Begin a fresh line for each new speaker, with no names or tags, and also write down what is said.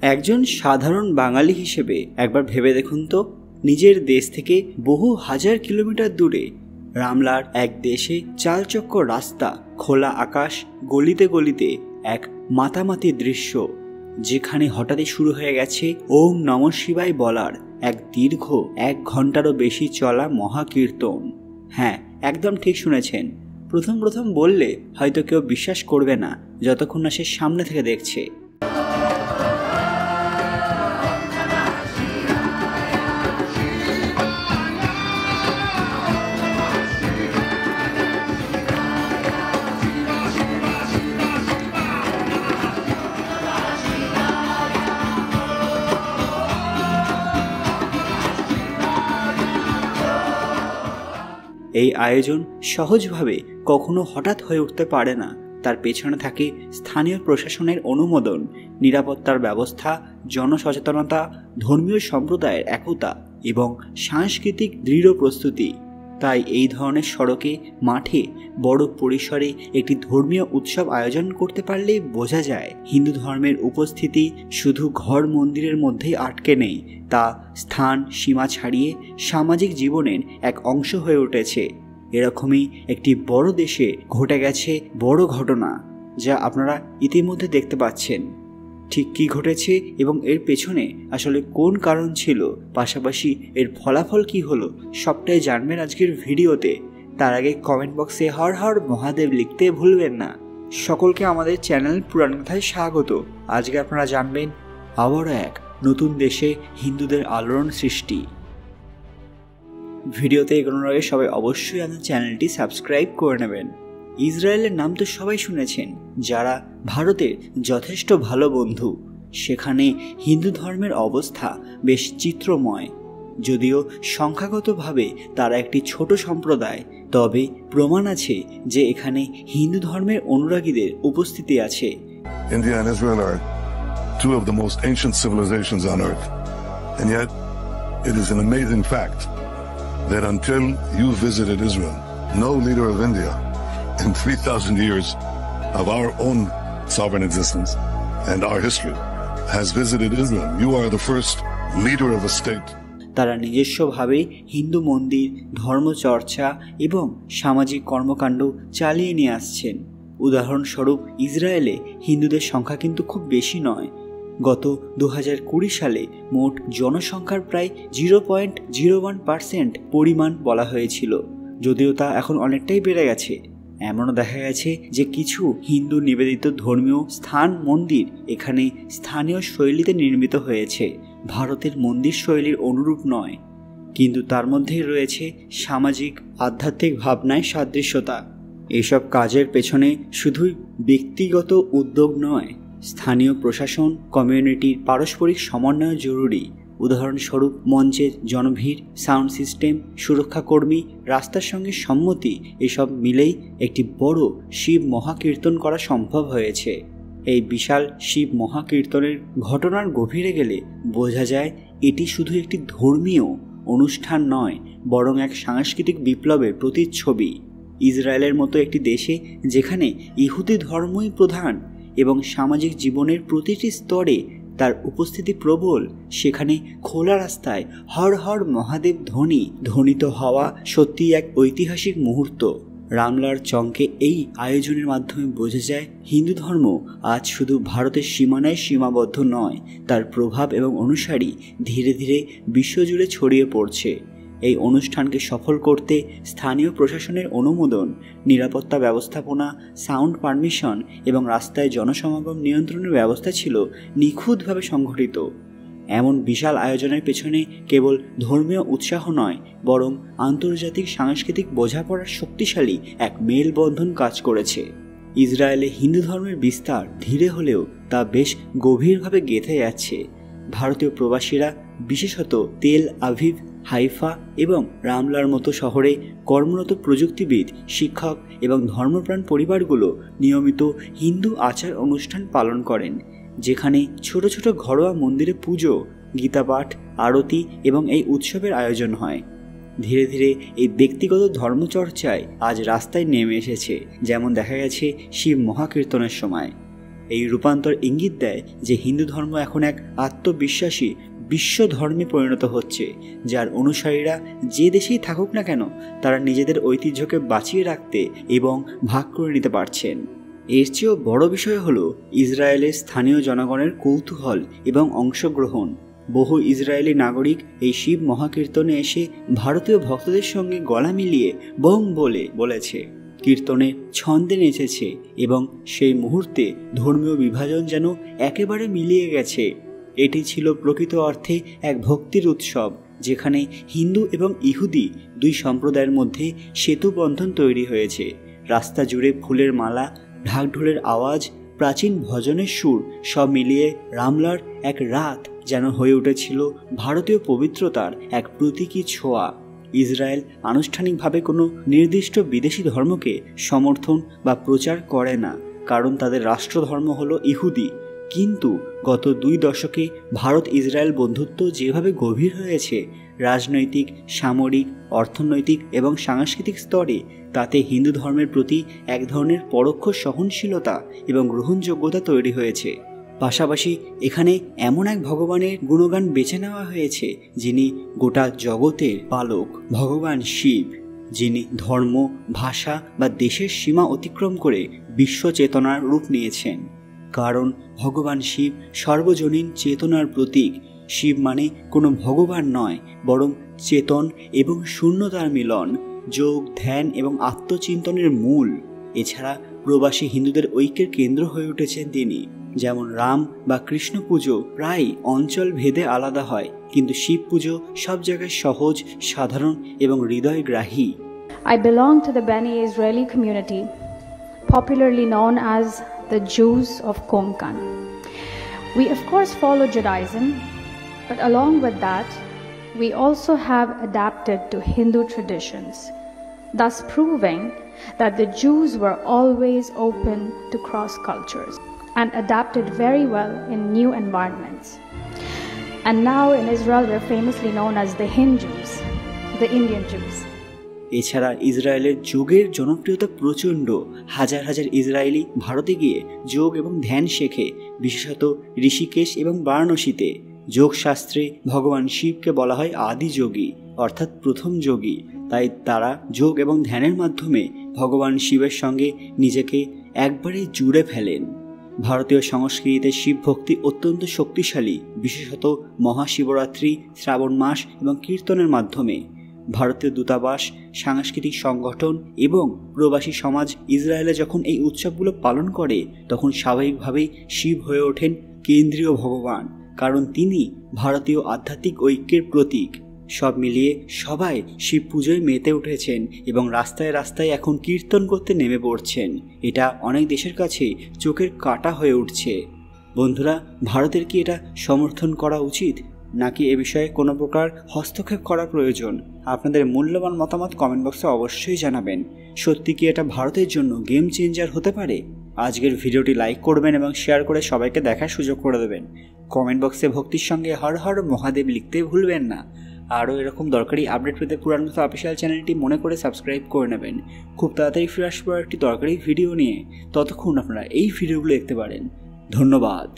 একজন সাধারণ বাঙালি হিসেবে একবার ভেবে দেখুন তো, নিজের দেশ থেকে বহু হাজার কিলোমিটার দূরে রামলার এক দেশে চালচক্কর রাস্তা, খোলা আকাশ, গলিতে গলিতে এক মাতামাতি দৃশ্য, যেখানে হঠাৎই শুরু হয়ে গেছে ওম নমঃ শিবায় বলার এক দীর্ঘ 1 ঘন্টারও বেশি চলা মহাকীর্তন। হ্যাঁ, একদম ঠিক শুনেছেন। প্রথম বললে হয়তো কেউ বিশ্বাস করবে না, যতক্ষণ না সে সামনে থেকে দেখছে। এই আয়োজন সহজভাবে কখনো হঠাৎ হয়ে উঠতে পারে না। তার পেছনে থাকে স্থানীয় প্রশাসনের অনুমোদন, নিরাপত্তার ব্যবস্থা, জনসচেতনতা, ধর্মীয় সম্প্রদায়ের একতা এবং সাংস্কৃতিক দৃঢ় প্রস্তুতি। তাই এই ধরনের সড়কে, মাঠে বড় পরিসরে একটি ধর্মীয় উৎসব আয়োজন করতে পারলে বোঝা যায় হিন্দু ধর্মের উপস্থিতি শুধু ঘর মন্দিরের মধ্যেই আটকে নেই, তা স্থান সীমা ছাড়িয়ে সামাজিক জীবনের এক অংশ হয়ে উঠেছে। এরকমই একটি বড় দেশে ঘটে গেছে বড় ঘটনা, যা আপনারা ইতিমধ্যে দেখতে পাচ্ছেন। ঠিক কী ঘটেছে এবং এর পেছনে আসলে কোন কারণ ছিল, পাশাপাশি এর ফলাফল কি হলো, সবটাই জানবেন আজকের ভিডিওতে। তার আগে কমেন্ট বক্সে হর হর মহাদেব লিখতে ভুলবেন না। সকলকে আমাদের চ্যানেল পুরাণ কথায় স্বাগত। আজকে আপনারা জানবেন আবারও এক নতুন দেশে হিন্দুদের আলোড়ন সৃষ্টি। ভিডিওতে এগোনোর আগে সবাই অবশ্যই আমাদের চ্যানেলটি সাবস্ক্রাইব করে নেবেন। ইসরায়েলের নাম তো সবাই শুনেছেন, যারা ভারতের যথেষ্ট ভালো বন্ধু। সেখানে হিন্দু ধর্মের অবস্থা বেশ চিত্রময়। যদিও সংখ্যাগতভাবে তারা একটি ছোট সম্প্রদায়, তবে প্রমাণ আছে যে এখানে হিন্দু ধর্মের অনুরাগীদের উপস্থিতি আছে।
India and Israel are two of the most ancient civilizations on earth. And yet, it is an amazing fact that until you visited Israel, no leader of India in 3,000 years of our own sovereign existence and our history has visited Israel. You are the first leader of a state.
তারা নিজস্বভাবে হিন্দু মন্দির, ধর্মচর্চা এবং সামাজিক কর্মকাণ্ড চালিয়ে নিয়ে আসছেন। উদাহরণস্বরূপ, ইসরায়েলে হিন্দুদের সংখ্যা কিন্তু খুব বেশি নয়। গত 2020 সালে মোট জনসংখ্যার প্রায় 0.01% পরিমাণ বলা হয়েছিল, যদিও তা এখন অনেকটাই বেড়ে গেছে। এমনও দেখা গেছে যে কিছু হিন্দু নিবেদিত ধর্মীয় স্থান, মন্দির এখানে স্থানীয় শৈলীতে নির্মিত হয়েছে, ভারতের মন্দির শৈলীর অনুরূপ নয়। কিন্তু তার মধ্যেই রয়েছে সামাজিক আধ্যাত্মিক ভাবনায় সাদৃশ্যতা। এসব কাজের পেছনে শুধুই ব্যক্তিগত উদ্যোগ নয়, স্থানীয় প্রশাসন, কমিউনিটির পারস্পরিক সমন্বয় জরুরি। উদাহরণস্বরূপ, মঞ্চের জনভিড়, সাউন্ড সিস্টেম, সুরক্ষাকর্মী, রাস্তার সঙ্গে সম্মতি, এসব মিলেই একটি বড় শিব মহাকীর্তন করা সম্ভব হয়েছে। এই বিশাল শিব মহাকীর্তনের ঘটনার গভীরে গেলে বোঝা যায় এটি শুধু একটি ধর্মীয় অনুষ্ঠান নয়, বরং এক সাংস্কৃতিক বিপ্লবের প্রতিচ্ছবি। ইসরায়েলের মতো একটি দেশে যেখানে ইহুদি ধর্মই প্রধান এবং সামাজিক জীবনের প্রতিটি স্তরে তার উপস্থিতি প্রবল, সেখানে খোলা রাস্তায় হর হর মহাদেব ধ্বনি ধ্বনিত হওয়া সত্যি এক ঐতিহাসিক মুহূর্ত। রামলার চঙ্কে এই আয়োজনের মাধ্যমে বোঝা যায় হিন্দু ধর্ম আজ শুধু ভারতের সীমানায় সীমাবদ্ধ নয়, তার প্রভাব এবং অনুসারী ধীরে ধীরে বিশ্বজুড়ে ছড়িয়ে পড়ছে। এই অনুষ্ঠানকে সফল করতে স্থানীয় প্রশাসনের অনুমোদন, নিরাপত্তা ব্যবস্থাপনা, সাউন্ড পারমিশন এবং রাস্তায় জনসমাগম নিয়ন্ত্রণের ব্যবস্থা ছিল নিখুঁতভাবে সংঘটিত। এমন বিশাল আয়োজনের পেছনে কেবল ধর্মীয় উৎসাহ নয়, বরং আন্তর্জাতিক সাংস্কৃতিক বোঝাপড়ার শক্তিশালী এক মেলবন্ধন কাজ করেছে। ইসরায়েলে হিন্দু ধর্মের বিস্তার ধীরে হলেও তা বেশ গভীরভাবে গেঁথে যাচ্ছে। ভারতীয় প্রবাসীরা, বিশেষত তেল আভিভ, হাইফা এবং রামলার মতো শহরে কর্মরত প্রযুক্তিবিদ, শিক্ষক এবং ধর্মপ্রাণ পরিবারগুলো নিয়মিত হিন্দু আচার অনুষ্ঠান পালন করেন, যেখানে ছোট ছোট ঘরোয়া মন্দিরে পুজো, গীতাপাঠ, আরতি এবং এই উৎসবের আয়োজন হয়। ধীরে ধীরে এই ব্যক্তিগত ধর্মচর্চায় আজ রাস্তায় নেমে এসেছে, যেমন দেখা গেছে শিব মহাকীর্তনের সময়। এই রূপান্তর ইঙ্গিত দেয় যে হিন্দু ধর্ম এখন এক আত্মবিশ্বাসী বিশ্ব ধর্মে পরিণত হচ্ছে, যার অনুসারীরা যে দেশেই থাকুক না কেন তারা নিজেদের ঐতিহ্যকে বাঁচিয়ে রাখতে এবং ভাগ করে নিতে পারছেন। এর চেয়েও বড় বিষয় হলো ইসরায়েলের স্থানীয় জনগণের কৌতূহল এবং অংশগ্রহণ। বহু ইসরায়েলি নাগরিক এই শিব মহাকীর্তনে এসে ভারতীয় ভক্তদের সঙ্গে গলা মিলিয়ে বং বলেছে, কীর্তনে ছন্দে নেচেছে এবং সেই মুহূর্তে ধর্মীয় বিভাজন যেন একেবারে মিলিয়ে গেছে। এটি ছিল প্রকৃত অর্থে এক ভক্তির উৎসব, যেখানে হিন্দু এবং ইহুদি দুই সম্প্রদায়ের মধ্যে সেতু বন্ধন তৈরি হয়েছে। রাস্তা জুড়ে ফুলের মালা, ঢাকঢোলের আওয়াজ, প্রাচীন ভজনের সুর সব মিলিয়ে রামলার এক রাত যেন হয়ে উঠেছিল ভারতীয় পবিত্রতার এক প্রতীকী ছোঁয়া। ইসরায়েল আনুষ্ঠানিকভাবে কোনো নির্দিষ্ট বিদেশি ধর্মকে সমর্থন বা প্রচার করে না, কারণ তাদের রাষ্ট্রধর্ম হলো ইহুদি। কিন্তু গত 2 দশকে ভারত ইসরায়েল বন্ধুত্ব যেভাবে গভীর হয়েছে রাজনৈতিক, সামরিক, অর্থনৈতিক এবং সাংস্কৃতিক স্তরে, তাতে হিন্দু ধর্মের প্রতি এক ধরনের পরোক্ষ সহনশীলতা এবং গ্রহণযোগ্যতা তৈরি হয়েছে। পাশাপাশি এখানে এমন এক ভগবানের গুণগান বেছে নেওয়া হয়েছে যিনি গোটা জগতের পালক, ভগবান শিব, যিনি ধর্ম, ভাষা বা দেশের সীমা অতিক্রম করে বিশ্ব চেতনার রূপ নিয়েছেন। কারণ ভগবান শিব সর্বজনীন চেতনার প্রতীক। শিব মানে কোনো ভগবান নয়, বরং চেতন এবং শূন্যতার মিলন, যোগ, ধ্যান এবং আত্মচিন্তনের মূল। এছাড়া প্রবাসী হিন্দুদের ঐক্যের কেন্দ্র হয়ে উঠেছেন তিনি। যেমন রাম বা কৃষ্ণ পুজো প্রায় অঞ্চল ভেদে আলাদা হয়, কিন্তু শিব পুজো সব জায়গায় সহজ, সাধারণ এবং হৃদয়গ্রাহী।
I belong to the Bani Israeli community, popularly known as the Jews of Konkan. We of course follow Judaism, but along with that, we also have adapted to Hindu traditions, thus proving that the Jews were always open to cross cultures and adapted very well in new environments. And now in Israel, we're famously known as the Hindus, the Indian Jews.
এছাড়া ইসরায়েলের যোগের জনপ্রিয়তা প্রচণ্ড। হাজার হাজার Israeli ভারতে গিয়ে যোগ এবং ধ্যান শেখে, বিশেষত ঋষিকেশ এবং বারাণসীতে। যোগশাস্ত্রে ভগবান শিবকে বলা হয় আদি যোগী, অর্থাৎ প্রথম যোগী। তাই তারা যোগ এবং ধ্যানের মাধ্যমে ভগবান শিবের সঙ্গে নিজেকে একবারেই জুড়ে ফেলেন। ভারতীয় সংস্কৃতিতে শিব ভক্তি অত্যন্ত শক্তিশালী, বিশেষত মহাশিবরাত্রি, শ্রাবণ মাস এবং কীর্তনের মাধ্যমে। ভারতীয় দূতাবাস, সাংস্কৃতিক সংগঠন এবং প্রবাসী সমাজ ইসরায়েলে যখন এই উৎসবগুলো পালন করে, তখন স্বাভাবিকভাবেই শিব হয়ে ওঠেন কেন্দ্রীয় ভগবান, কারণ তিনি ভারতীয় আধ্যাত্মিক ঐক্যের প্রতীক। সব মিলিয়ে সবাই শিব পুজোয় মেতে উঠেছেন এবং রাস্তায় রাস্তায় এখন কীর্তন করতে নেমে পড়ছেন। এটা অনেক দেশের কাছে চোখের কাঁটা হয়ে উঠছে। বন্ধুরা, ভারতের কি এটা সমর্থন করা উচিত, নাকি এ বিষয়ে কোনো প্রকার হস্তক্ষেপ করা প্রয়োজন? আপনাদের মূল্যবান মতামত কমেন্ট বক্সে অবশ্যই জানাবেন। সত্যি কি এটা ভারতের জন্য গেম চেঞ্জার হতে পারে? আজকের ভিডিওটি লাইক করবেন এবং শেয়ার করে সবাইকে দেখার সুযোগ করে দেবেন। কমেন্ট বক্সে ভক্তির সঙ্গে হর হর মহাদেব লিখতে ভুলবেন না। আরও এরকম দরকারি আপডেট পেতে পুরান কথা অফিসিয়াল চ্যানেলটি মনে করে সাবস্ক্রাইব করে নেবেন। খুব তাড়াতাড়ি ফিরে আসবো একটি দরকারি ভিডিও নিয়ে। ততক্ষণ আপনারা এই ভিডিওগুলো দেখতে পারেন। ধন্যবাদ।